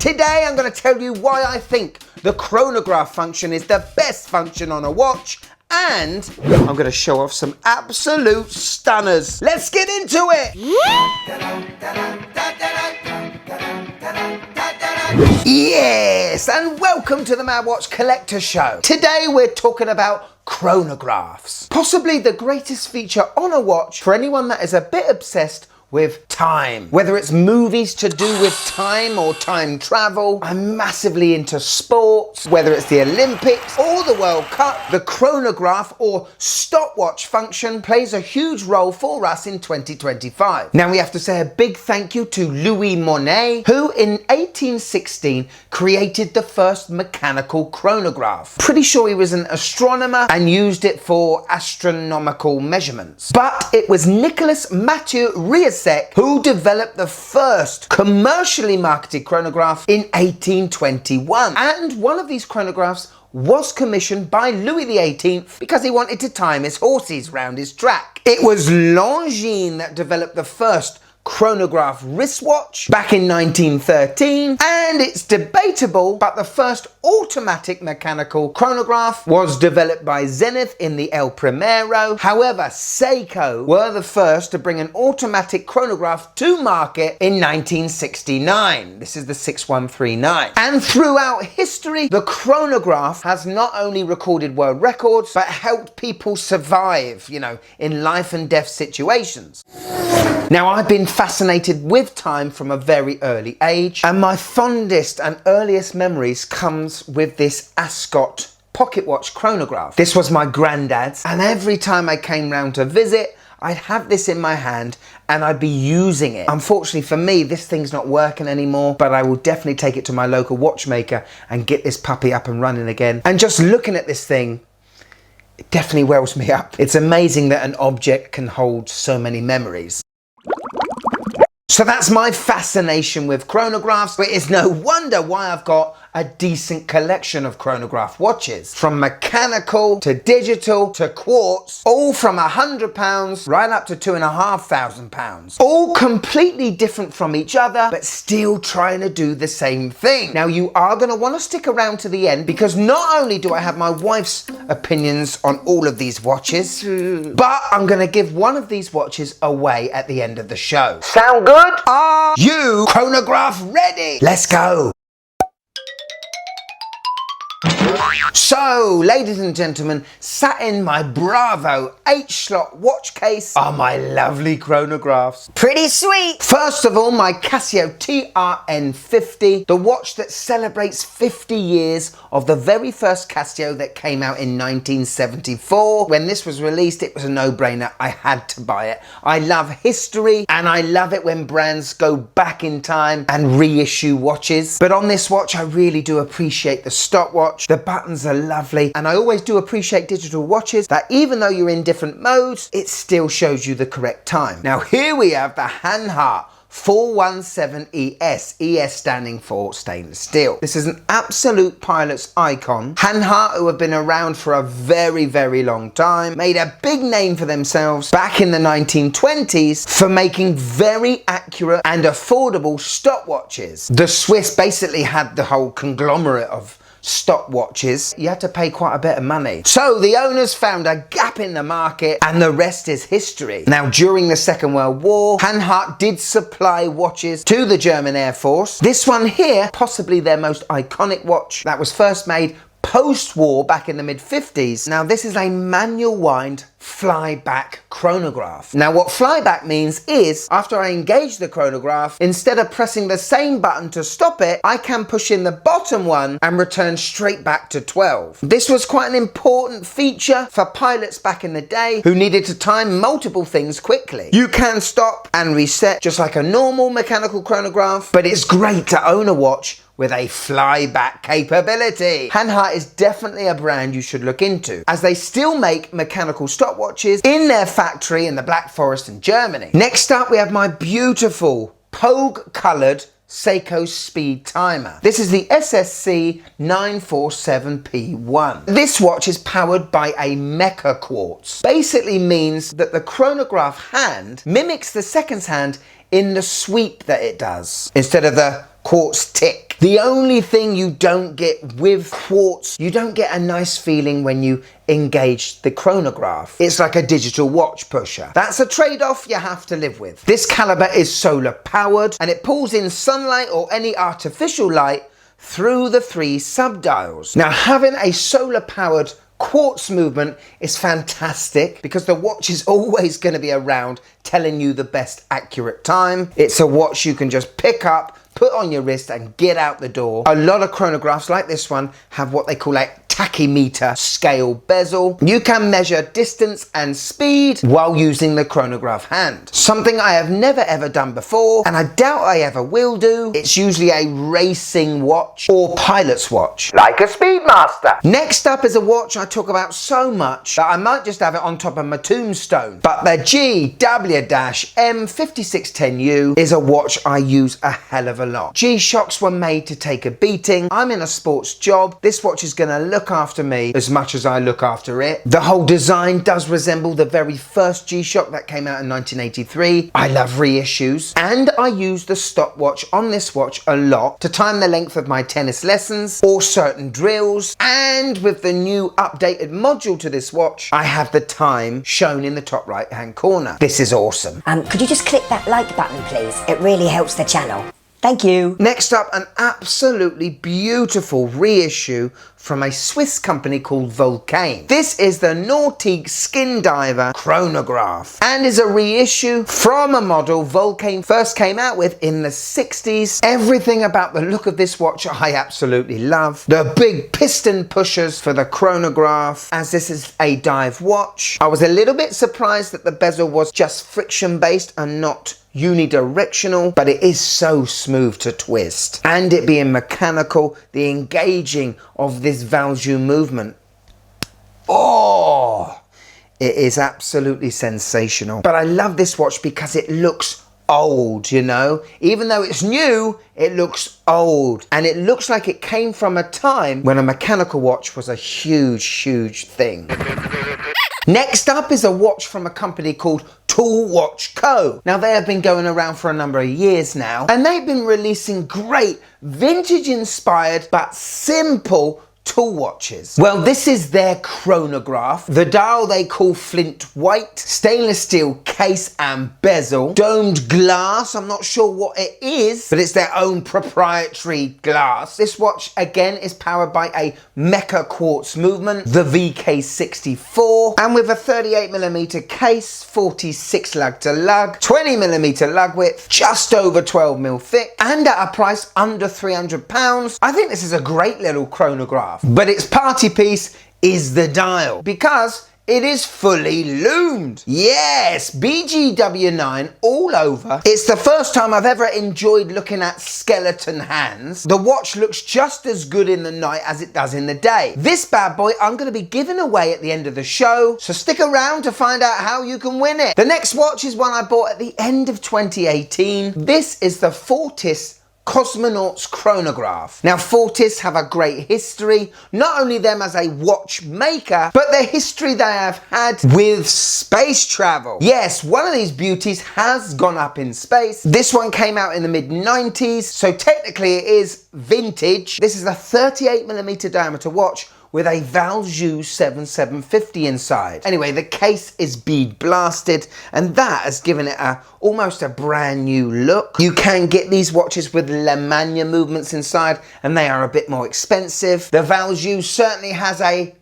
Today I'm going to tell you why I think the chronograph function is the best function on a watch, and I'm going to show off some absolute stunners. Let's get into it! Yes, and welcome to the Mad Watch Collector Show. Today we're talking about chronographs. Possibly the greatest feature on a watch for anyone that is a bit obsessed with time. Whether it's movies to do with time or time travel, I'm massively into sports, whether it's the Olympics or the World Cup, the chronograph or stopwatch function plays a huge role for us in 2025. Now we have to say a big thank you to Louis Monet, who in 1816 created the first mechanical chronograph. Pretty sure he was an astronomer and used it for astronomical measurements. But it was Nicholas Mathieu Riesek who developed the first commercially marketed chronograph in 1821. And one of these chronographs was commissioned by Louis XVIII because he wanted to time his horses round his track. It was Longines that developed the first chronograph wristwatch back in 1913, and it's debatable, but the first automatic mechanical chronograph was developed by Zenith in the El Primero. However, Seiko were the first to bring an automatic chronograph to market in 1969. This is the 6139. And throughout history, the chronograph has not only recorded world records, but helped people survive, in life and death situations. Now, I've been fascinated with time from a very early age, and my fondest and earliest memories comes with this Ascot pocket watch chronograph. This was my granddad's, and every time I came round to visit, I'd have this in my hand and I'd be using it. Unfortunately for me, this thing's not working anymore, but I will definitely take it to my local watchmaker and get this puppy up and running again. And just looking at this thing, it definitely wells me up. It's amazing that an object can hold so many memories. So that's my fascination with chronographs, but it's no wonder why I've got a decent collection of chronograph watches. From mechanical to digital to quartz, all from £100 right up to £2,500. All completely different from each other, but still trying to do the same thing. Now you are going to want to stick around to the end, because not only do I have my wife's opinions on all of these watches, but I'm going to give one of these watches away at the end of the show. Sound good? Are you chronograph ready? Let's go. So, ladies and gentlemen, sat in my Bravo H-slot watch case are my lovely chronographs. Pretty sweet! First of all, my Casio TRN50, the watch that celebrates 50 years of the very first Casio that came out in 1974. When this was released, it was a no-brainer. I had to buy it. I love history, and I love it when brands go back in time and reissue watches. But on this watch, I really do appreciate the stopwatch. The buttons are lovely, and I always do appreciate digital watches that even though you're in different modes, it still shows you the correct time. Now here we have the Hanhart 417ES, ES standing for stainless steel. This is an absolute pilot's icon. Hanhart, who have been around for a very, very long time, made a big name for themselves back in the 1920s for making very accurate and affordable stopwatches. The Swiss basically had the whole conglomerate of stopwatches. You had to pay quite a bit of money. So the owners found a gap in the market, and the rest is history. Now, during the Second World War, Hanhart did supply watches to the German Air Force. This one here, possibly their most iconic watch, that was first made post-war back in the mid-50s. Now this is a manual wind flyback chronograph. Now what flyback means is, after I engage the chronograph, instead of pressing the same button to stop it, I can push in the bottom one and return straight back to 12. This was quite an important feature for pilots back in the day who needed to time multiple things quickly. You can stop and reset just like a normal mechanical chronograph, but it's great to own a watch with a flyback capability. Hanhart is definitely a brand you should look into, as they still make mechanical stopwatches in their factory in the Black Forest in Germany. Next up, we have my beautiful Pogue coloured Seiko speed timer. This is the SSC 947P1. This watch is powered by a mecha quartz. Basically means that the chronograph hand mimics the seconds hand in the sweep that it does, instead of the quartz tick. The only thing you don't get with quartz, you don't get a nice feeling when you engage the chronograph. It's like a digital watch pusher. That's a trade-off you have to live with. This caliber is solar powered and it pulls in sunlight or any artificial light through the 3 subdials. Now, having a solar powered quartz movement is fantastic because the watch is always going to be around telling you the best accurate time. It's a watch you can just pick up, put on your wrist and get out the door. A lot of chronographs like this one have what they call a tachymeter scale bezel. You can measure distance and speed while using the chronograph hand. Something I have never ever done before and I doubt I ever will do. It's usually a racing watch or pilot's watch, like a Speedmaster. Next up is a watch I talk about so much that I might just have it on top of my tombstone. But the GW-M5610U is a watch I use a hell of a lot. G-Shocks were made to take a beating. I'm in a sports job. This watch is going to look after me as much as I look after it. The whole design does resemble the very first G-Shock that came out in 1983. I love reissues and I use the stopwatch on this watch a lot to time the length of my tennis lessons or certain drills, and with the new updated module to this watch I have the time shown in the top right hand corner. This is awesome. Could you just click that like button please? It really helps the channel. Thank you. Next up, an absolutely beautiful reissue from a Swiss company called Vulcain. This is the Nautique Skin Diver Chronograph and is a reissue from a model Vulcain first came out with in the 60s. Everything about the look of this watch I absolutely love. The big piston pushers for the chronograph, as this is a dive watch. I was a little bit surprised that the bezel was just friction based and not unidirectional, but it is so smooth to twist. And it being mechanical, the engaging of this value movement, oh, it is absolutely sensational. But I love this watch because it looks old, you know? Even though it's new, it looks old. And it looks like it came from a time when a mechanical watch was a huge thing. Next up is a watch from a company called Tool Watch Co. Now, they have been going around for a number of years now, and they've been releasing great vintage inspired but simple tool watches. Well, this is their chronograph. The dial they call flint white, stainless steel case and bezel, domed glass. I'm not sure what it is, but it's their own proprietary glass. This watch again is powered by a mecha quartz movement, the VK64, and with a 38mm case, 46 lug to lug, 20mm lug width, just over 12mm thick, and at a price under £300. I think this is a great little chronograph. But its party piece is the dial, because it is fully loomed. Yes, BGW9 all over. It's the first time I've ever enjoyed looking at skeleton hands. The watch looks just as good in the night as it does in the day. This bad boy I'm going to be giving away at the end of the show, so stick around to find out how you can win it. The next watch is one I bought at the end of 2018. This is the Fortis Cosmonaut's Chronograph. Now, Fortis have a great history, not only them as a watchmaker, but the history they have had with space travel. Yes, one of these beauties has gone up in space. This one came out in the mid-90s, so technically it is vintage. This is a 38mm diameter watch with a Valjoux 7750 inside. Anyway, the case is bead blasted, and that has given it almost a brand new look. You can get these watches with Le Mans movements inside, and they are a bit more expensive. The Valjoux certainly has a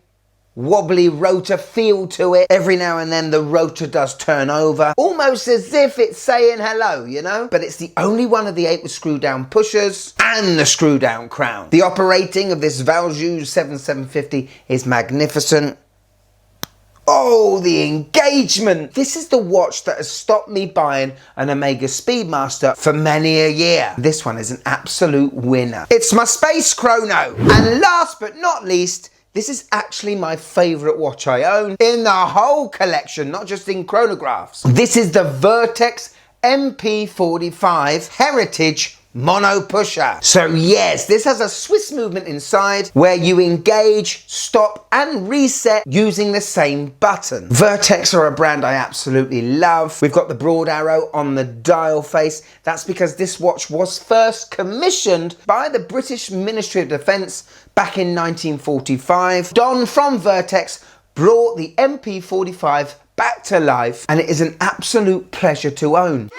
wobbly rotor feel to it. Every now and then the rotor does turn over, almost as if it's saying hello, you know? But it's the only one of the 8 with screw down pushers and the screw down crown. The operating of this Valjoux 7750 is magnificent. Oh, the engagement! This is the watch that has stopped me buying an Omega Speedmaster for many a year. This one is an absolute winner. It's my space chrono. And last but not least, this is actually my favourite watch I own in the whole collection, not just in chronographs. This is the Vertex MP45 Heritage mono pusher. So yes, this has a Swiss movement inside where you engage, stop and reset using the same button. Vertex are a brand I absolutely love. We've got the broad arrow on the dial face. That's because this watch was first commissioned by the British Ministry of Defence back in 1945. Don from Vertex brought the MP45 back to life, and it is an absolute pleasure to own.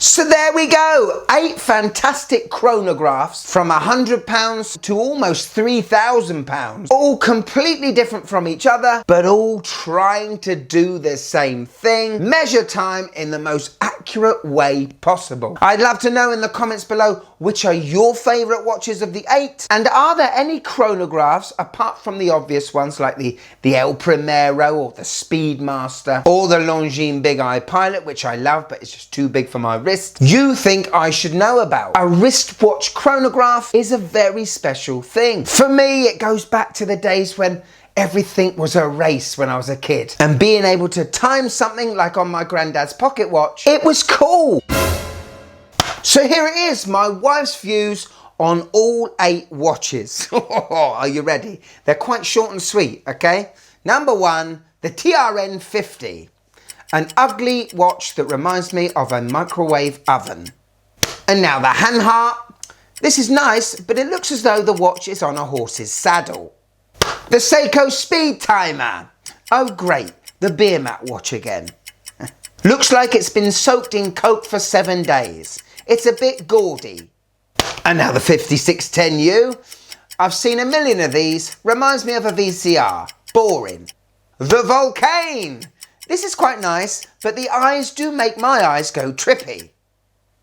So there we go, 8 fantastic chronographs from £100 to almost £3,000, all completely different from each other, but all trying to do the same thing, measure time in the most accurate way possible. I'd love to know in the comments below which are your favourite watches of the 8, and are there any chronographs apart from the obvious ones like the El Primero or the Speedmaster or the Longines Big Eye Pilot, which I love but it's just too big for my wrist, you think I should know about? A wristwatch chronograph is a very special thing. For me, it goes back to the days when everything was a race when I was a kid, and being able to time something like on my granddad's pocket watch, it was cool. So here it is, my wife's views on all 8 watches. Are you ready? They're quite short and sweet, okay? Number 1, the TRN 50. An ugly watch that reminds me of a microwave oven. And now the Hanhart. This is nice, but it looks as though the watch is on a horse's saddle. The Seiko Speed Timer. Oh great, the beer mat watch again. Looks like it's been soaked in Coke for 7 days. It's a bit gaudy. And now the 5610U. I've seen a million of these. Reminds me of a VCR. Boring. The Volcane. This is quite nice, but the eyes do make my eyes go trippy.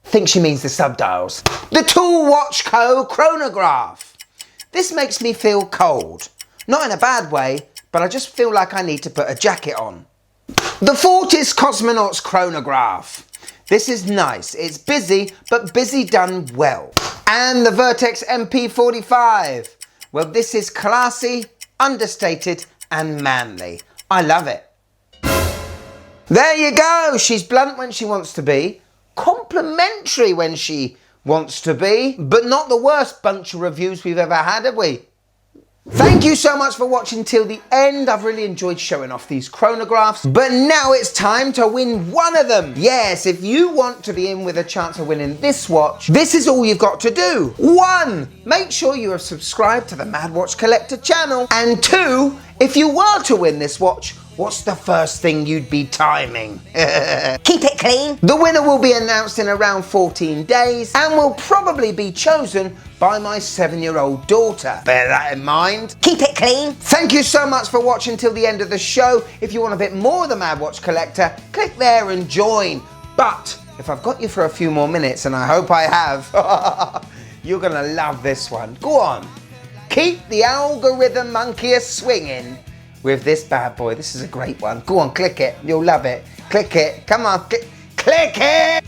Think she means the subdials. The Tool Watch Co. Chronograph. This makes me feel cold. Not in a bad way, but I just feel like I need to put a jacket on. The Fortis Cosmonauts Chronograph. This is nice. It's busy, but busy done well. And the Vertex MP45. Well, this is classy, understated, and manly. I love it. There you go. She's blunt when she wants to be, complimentary when she wants to be, but not the worst bunch of reviews we've ever had, have we? Thank you so much for watching till the end. I've really enjoyed showing off these chronographs, but now it's time to win one of them. Yes, if you want to be in with a chance of winning this watch, this is all you've got to do. 1, make sure you are subscribed to the Mad Watch Collector channel. And 2, if you were to win this watch, what's the first thing you'd be timing? Keep it clean. The winner will be announced in around 14 days and will probably be chosen by my 7-year-old daughter. Bear that in mind. Keep it clean. Thank you so much for watching till the end of the show. If you want a bit more of the Mad Watch Collector, click there and join. But if I've got you for a few more minutes, and I hope I have, you're gonna love this one. Go on. Keep the algorithm monkey a-swinging with this bad boy. This is a great one. Go on, click it. You'll love it. Click it. Come on, click it.